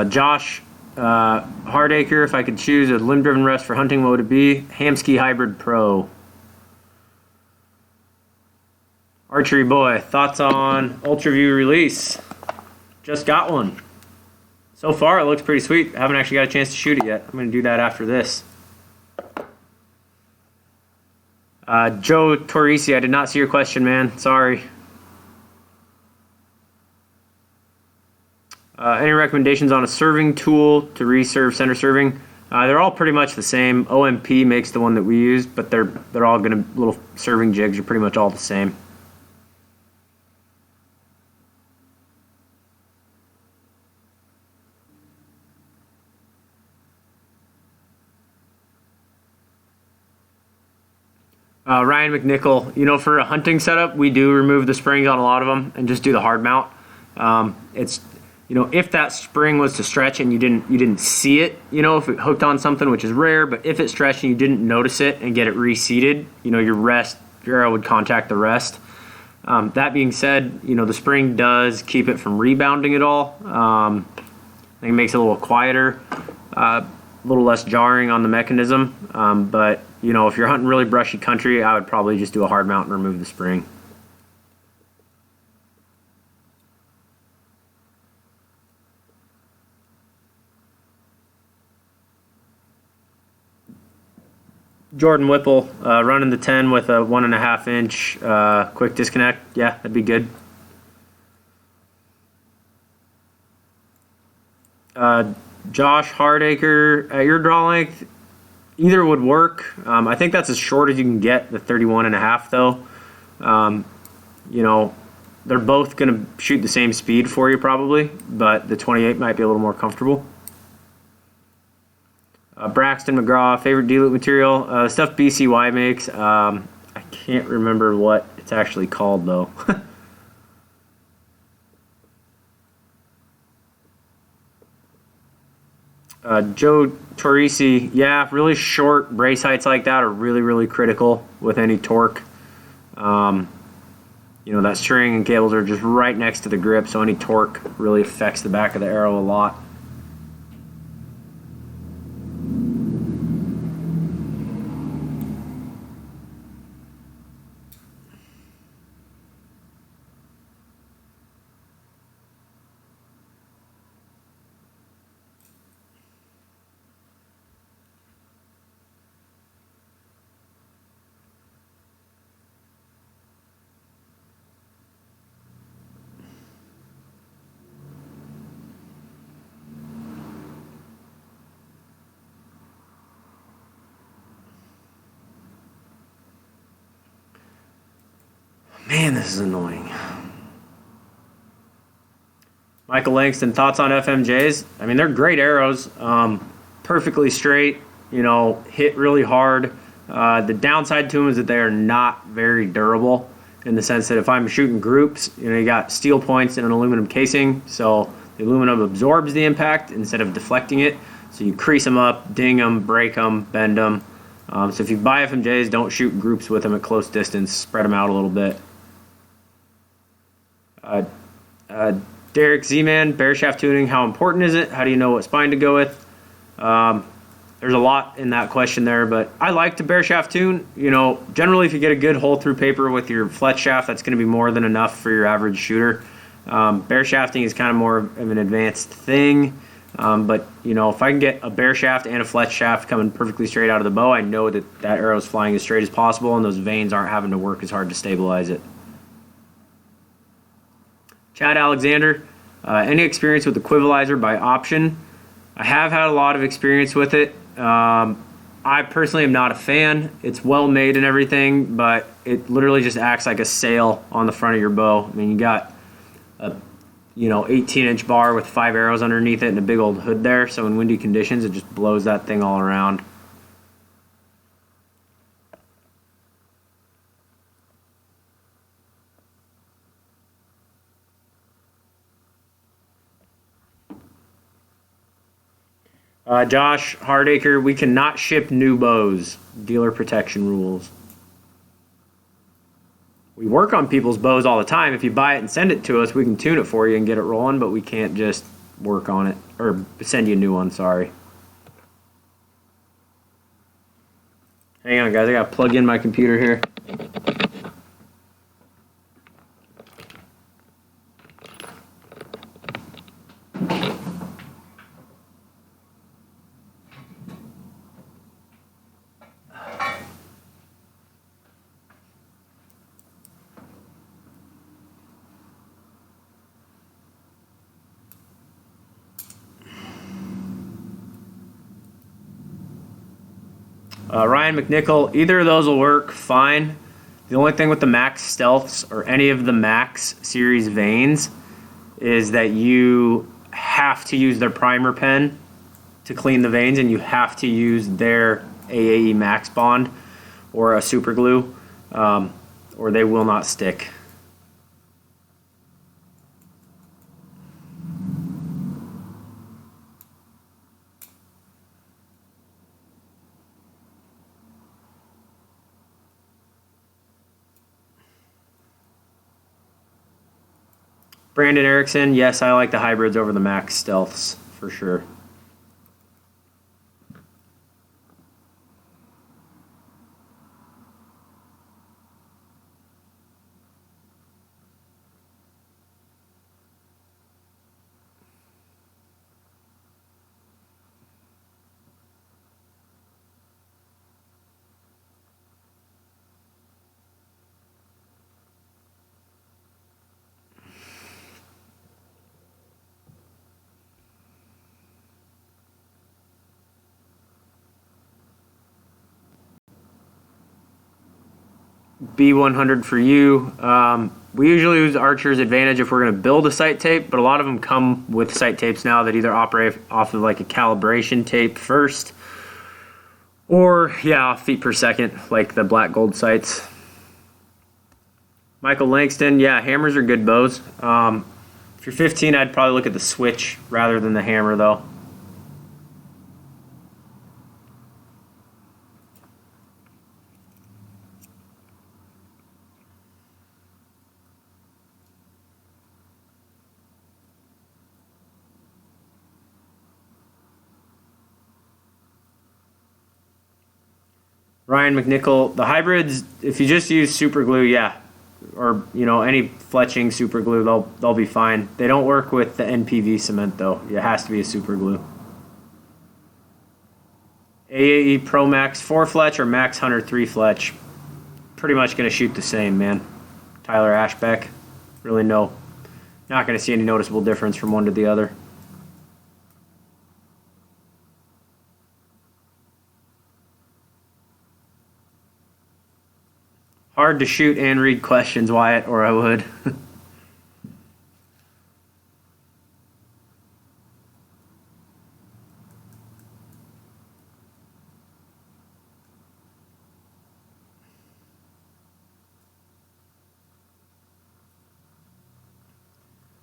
Josh Hardacre, if I could choose a limb-driven rest for hunting, what would it be? Hamskea Hybrid Pro. Archery Boy, thoughts on UltraView release? Just got one. So far, it looks pretty sweet. I haven't actually got a chance to shoot it yet. I'm going to do that after this. Joe Torrisi, I did not see your question, man. Sorry. Any recommendations on a serving tool to reserve center serving? They're all pretty much the same. OMP makes the one that we use, but they're all gonna little serving jigs are pretty much all the same. Ryan McNichol, for a hunting setup, we do remove the springs on a lot of them and just do the hard mount. If that spring was to stretch and you didn't see it, if it hooked on something, which is rare, but if it stretched and you didn't notice it and get it reseated, your arrow would contact the rest. That being said, the spring does keep it from rebounding at all. I think it makes it a little quieter, a little less jarring on the mechanism. But if you're hunting really brushy country, I would probably just do a hard mount and remove the spring. Jordan Whipple, running the 10 with a 1.5 inch quick disconnect. Yeah, that'd be good. Josh Hardacre, at your draw length, either would work. I think that's as short as you can get, the 31.5 though. They're both going to shoot the same speed for you probably, but the 28 might be a little more comfortable. Braxton McGraw, favorite D-loop material? The stuff BCY makes. I can't remember what it's actually called though. Joe Torrisi, yeah, really short brace heights like that are really, really critical with any torque. That string and cables are just right next to the grip, so any torque really affects the back of the arrow a lot. Man, this is annoying. Michael Langston, thoughts on FMJs? I mean, they're great arrows, perfectly straight, hit really hard. The downside to them is that they are not very durable in the sense that if I'm shooting groups, you got steel points and an aluminum casing, so the aluminum absorbs the impact instead of deflecting it. So you crease them up, ding them, break them, bend them. So if you buy FMJs, don't shoot groups with them at close distance, spread them out a little bit. Derek Z-Man, bear shaft tuning, how important is it? How do you know what spine to go with? There's a lot in that question there, but I like to bear shaft tune. Generally if you get a good hole through paper with your fletch shaft, that's going to be more than enough for your average shooter. Bear shafting is kind of more of an advanced thing, but if I can get a bear shaft and a fletch shaft coming perfectly straight out of the bow, I know that arrow is flying as straight as possible and those vanes aren't having to work as hard to stabilize it. Chad Alexander, any experience with Equivalizer by Option? I have had a lot of experience with it. I personally am not a fan. It's well made and everything, but it literally just acts like a sail on the front of your bow. I mean, you got a 18-inch bar with 5 arrows underneath it and a big old hood there, so in windy conditions it just blows that thing all around. Josh Hardacre, we cannot ship new bows. Dealer protection rules. We work on people's bows all the time. If you buy it and send it to us, we can tune it for you and get it rolling, but we can't just work on it, or send you a new one, sorry. Hang on, guys, I gotta plug in my computer here. Ryan McNichol, either of those will work fine. The only thing with the Max Stealths or any of the Max series vanes is that you have to use their primer pen to clean the vanes, and you have to use their AAE Max Bond or a super glue, or they will not stick. Brandon Erickson, yes, I like the hybrids over the Max Stealths for sure. B100 for you. We usually use Archer's Advantage if we're going to build a sight tape, but a lot of them come with sight tapes now that either operate off of like a calibration tape first, or yeah, feet per second, like the black gold sights. Michael Langston, yeah, hammers are good bows. If you're 15, I'd probably look at the switch rather than the hammer though. Ryan McNichol, the hybrids, if you just use super glue, yeah, or any fletching super glue, they'll be fine. They don't work with the NPV cement though. It has to be a super glue. AAE Pro Max 4 fletch or Max Hunter 3 fletch, pretty much gonna shoot the same, man. Tyler Ashbeck, really not gonna see any noticeable difference from one to the other. Hard to shoot and read questions, Wyatt, or I would.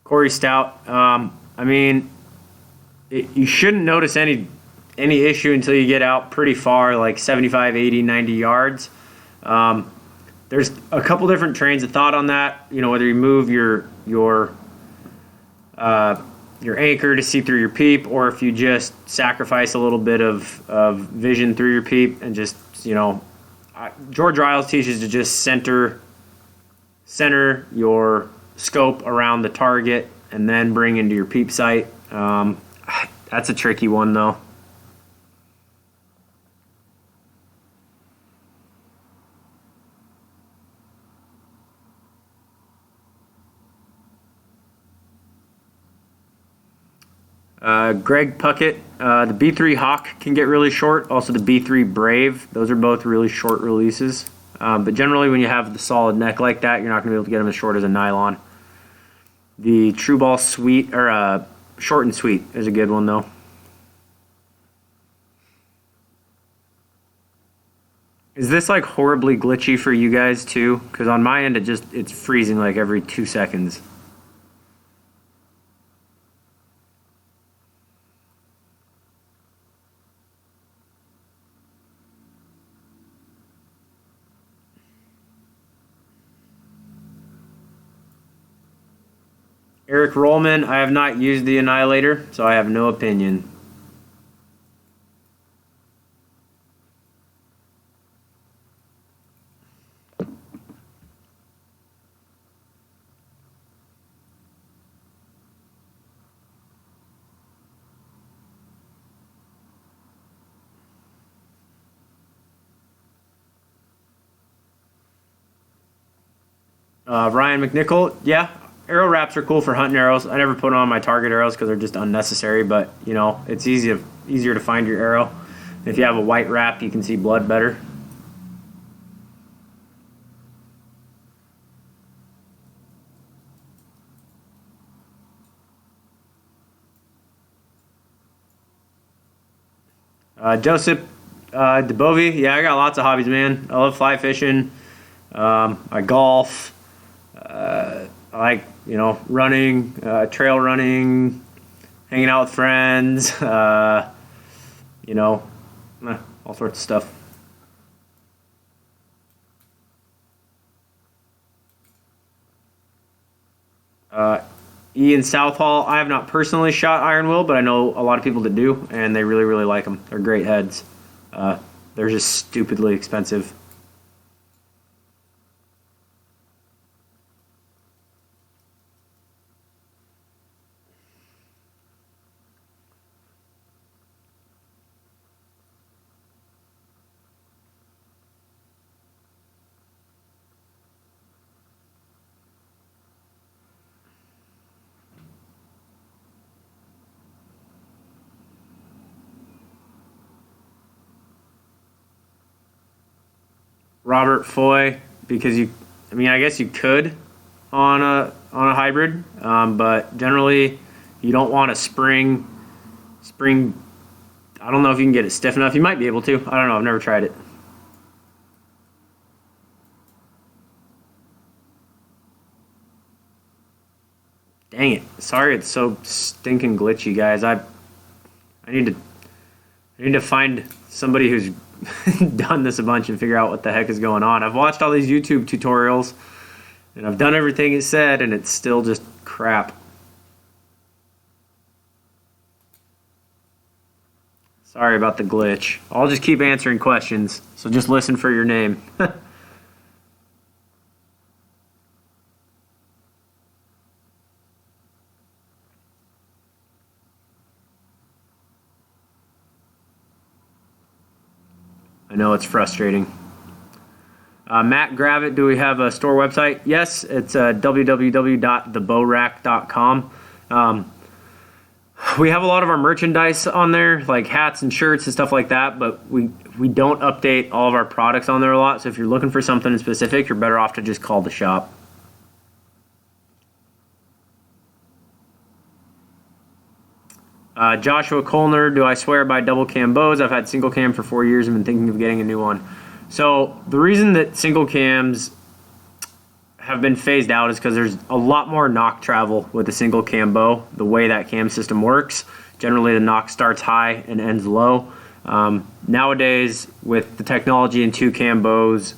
Corey Stout, you shouldn't notice any issue until you get out pretty far, like 75, 80, 90 yards. There's a couple different trains of thought on that. Whether you move your anchor to see through your peep, or if you just sacrifice a little bit of vision through your peep and just George Riles teaches to just center your scope around the target and then bring into your peep sight. That's a tricky one though. Greg Puckett, the B3 Hawk can get really short. Also the B3 Brave, those are both really short releases. But generally when you have the solid neck like that, you're not going to be able to get them as short as a nylon. The True Ball Sweet, or Short and Sweet is a good one though. Is this like horribly glitchy for you guys too? Because on my end it's freezing like every 2 seconds. Eric Rollman, I have not used the Annihilator, so I have no opinion. Ryan McNichol, yeah, arrow wraps are cool for hunting arrows. I never put on my target arrows because they're just unnecessary, but you know, it's easier to find your arrow. If you have a white wrap, you can see blood better. Joseph DeBovi, yeah, I got lots of hobbies, man. I love fly fishing. I golf. I like, running, trail running, hanging out with friends, all sorts of stuff. Ian Southall, I have not personally shot Iron Will, but I know a lot of people that do, and they really, really like them. They're great heads. They're just stupidly expensive. Robert Foy, because I guess you could on a hybrid, but generally you don't want a spring. I don't know if you can get it stiff enough. You might be able to. I don't know. I've never tried it. Dang it! Sorry, it's so stinking glitchy, guys. I need to find somebody who's done this a bunch and figure out what the heck is going on. I've watched all these YouTube tutorials and I've done everything it said and it's still just crap. Sorry about the glitch. I'll just keep answering questions, so just listen for your name. I know it's frustrating. Matt Gravett, do we have a store website? Yes, it's www.thebowrack.com. We have a lot of our merchandise on there, like hats and shirts and stuff like that, but we don't update all of our products on there a lot. So if you're looking for something specific, you're better off to just call the shop. Joshua Kolner, do I swear by double cam bows? I've had single cam for 4 years and been thinking of getting a new one. So the reason that single cams have been phased out is because there's a lot more knock travel with a single cam bow. The way that cam system works, generally the knock starts high and ends low. Nowadays, with the technology in two cam bows,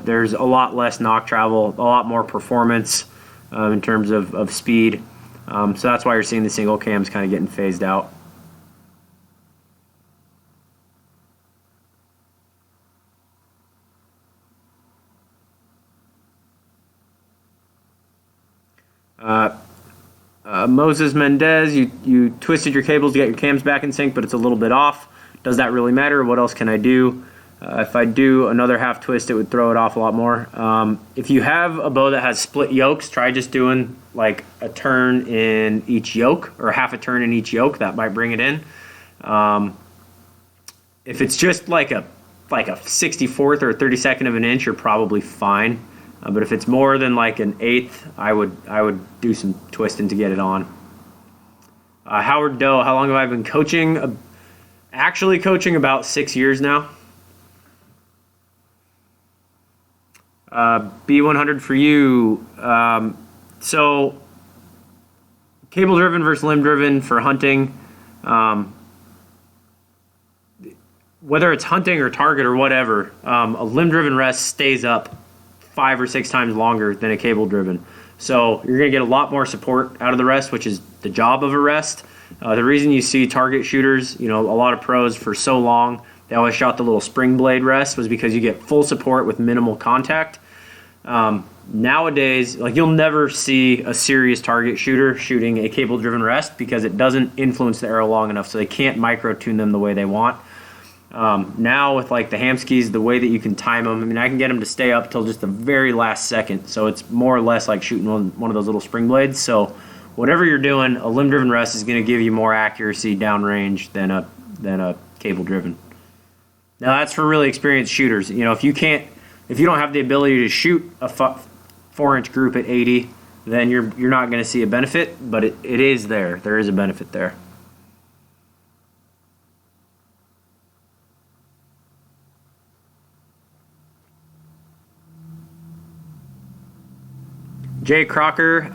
there's a lot less knock travel, a lot more performance in terms of speed. So that's why you're seeing the single cams kind of getting phased out. Moses Mendez, you twisted your cables to get your cams back in sync, but it's a little bit off. Does that really matter? What else can I do? If I do another half twist, it would throw it off a lot more. If you have a bow that has split yokes, try just doing like a turn in each yoke or half a turn in each yoke. That might bring it in. If it's just like a 64th or a 32nd of an inch, you're probably fine. But if it's more than like an eighth, I would do some twisting to get it on. Howard Doe, how long have I been coaching? Actually coaching about 6 years now. B100 for you. So cable driven versus limb driven for hunting. Whether it's hunting or target or whatever, a limb driven rest stays up 5 or 6 times longer than a cable driven. So you're going to get a lot more support out of the rest, which is the job of a rest. The reason you see target shooters, a lot of pros for so long, they always shot the little spring blade rest, was because you get full support with minimal contact. Nowadays, you'll never see a serious target shooter shooting a cable-driven rest because it doesn't influence the arrow long enough, so they can't micro-tune them the way they want. Now with the Hamskys, the way that you can time them, I can get them to stay up till just the very last second, so it's more or less like shooting one of those little spring blades. So whatever you're doing, a limb-driven rest is going to give you more accuracy downrange than a cable-driven. Now that's for really experienced shooters. If you don't have the ability to shoot a 4-inch group at 80, then you're not going to see a benefit, but it is there. There is a benefit there. Jay Crocker,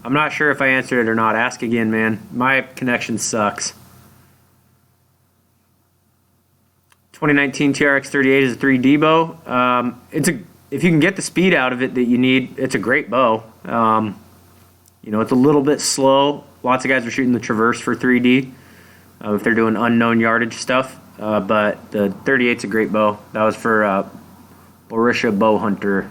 I'm not sure if I answered it or not. Ask again, man. My connection sucks. 2019 TRX 38 is a 3D bow. If you can get the speed out of it that you need, it's a great bow. It's a little bit slow. Lots of guys are shooting the Traverse for 3D if they're doing unknown yardage stuff. But the 38's a great bow. That was for Orisha Bow Hunter.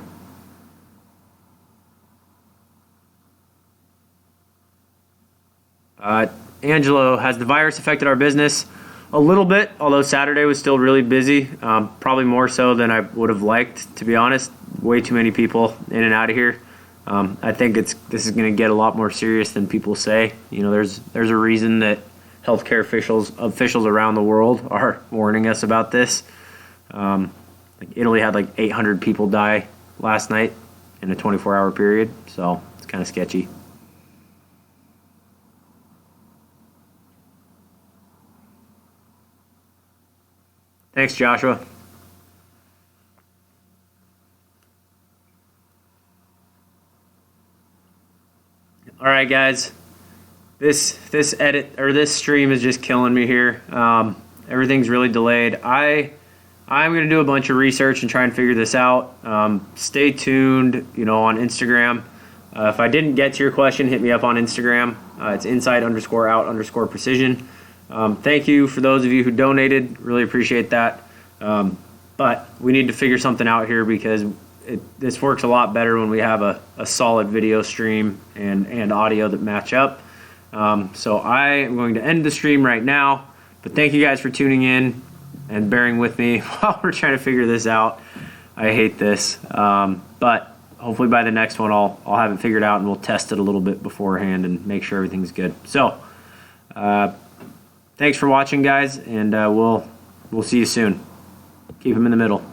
Angelo, has the virus affected our business? A little bit, although Saturday was still really busy. Probably more so than I would have liked, to be honest. Way too many people in and out of here. I think this is going to get a lot more serious than people say. There's a reason that healthcare officials around the world are warning us about this. Italy had 800 people die last night in a 24-hour period, so it's kind of sketchy. Thanks, Joshua. All right, guys. This stream is just killing me here. Everything's really delayed. I'm going to do a bunch of research and try and figure this out. Stay tuned, on Instagram. If I didn't get to your question, hit me up on Instagram. It's inside_out_precision. Thank you for those of you who donated. Really appreciate that. But we need to figure something out here because this works a lot better when we have a solid video stream and audio that match up. So I am going to end the stream right now. But thank you guys for tuning in and bearing with me while we're trying to figure this out. I hate this. But hopefully by the next one I'll have it figured out and we'll test it a little bit beforehand and make sure everything's good. So thanks for watching, guys, and we'll see you soon. Keep them in the middle.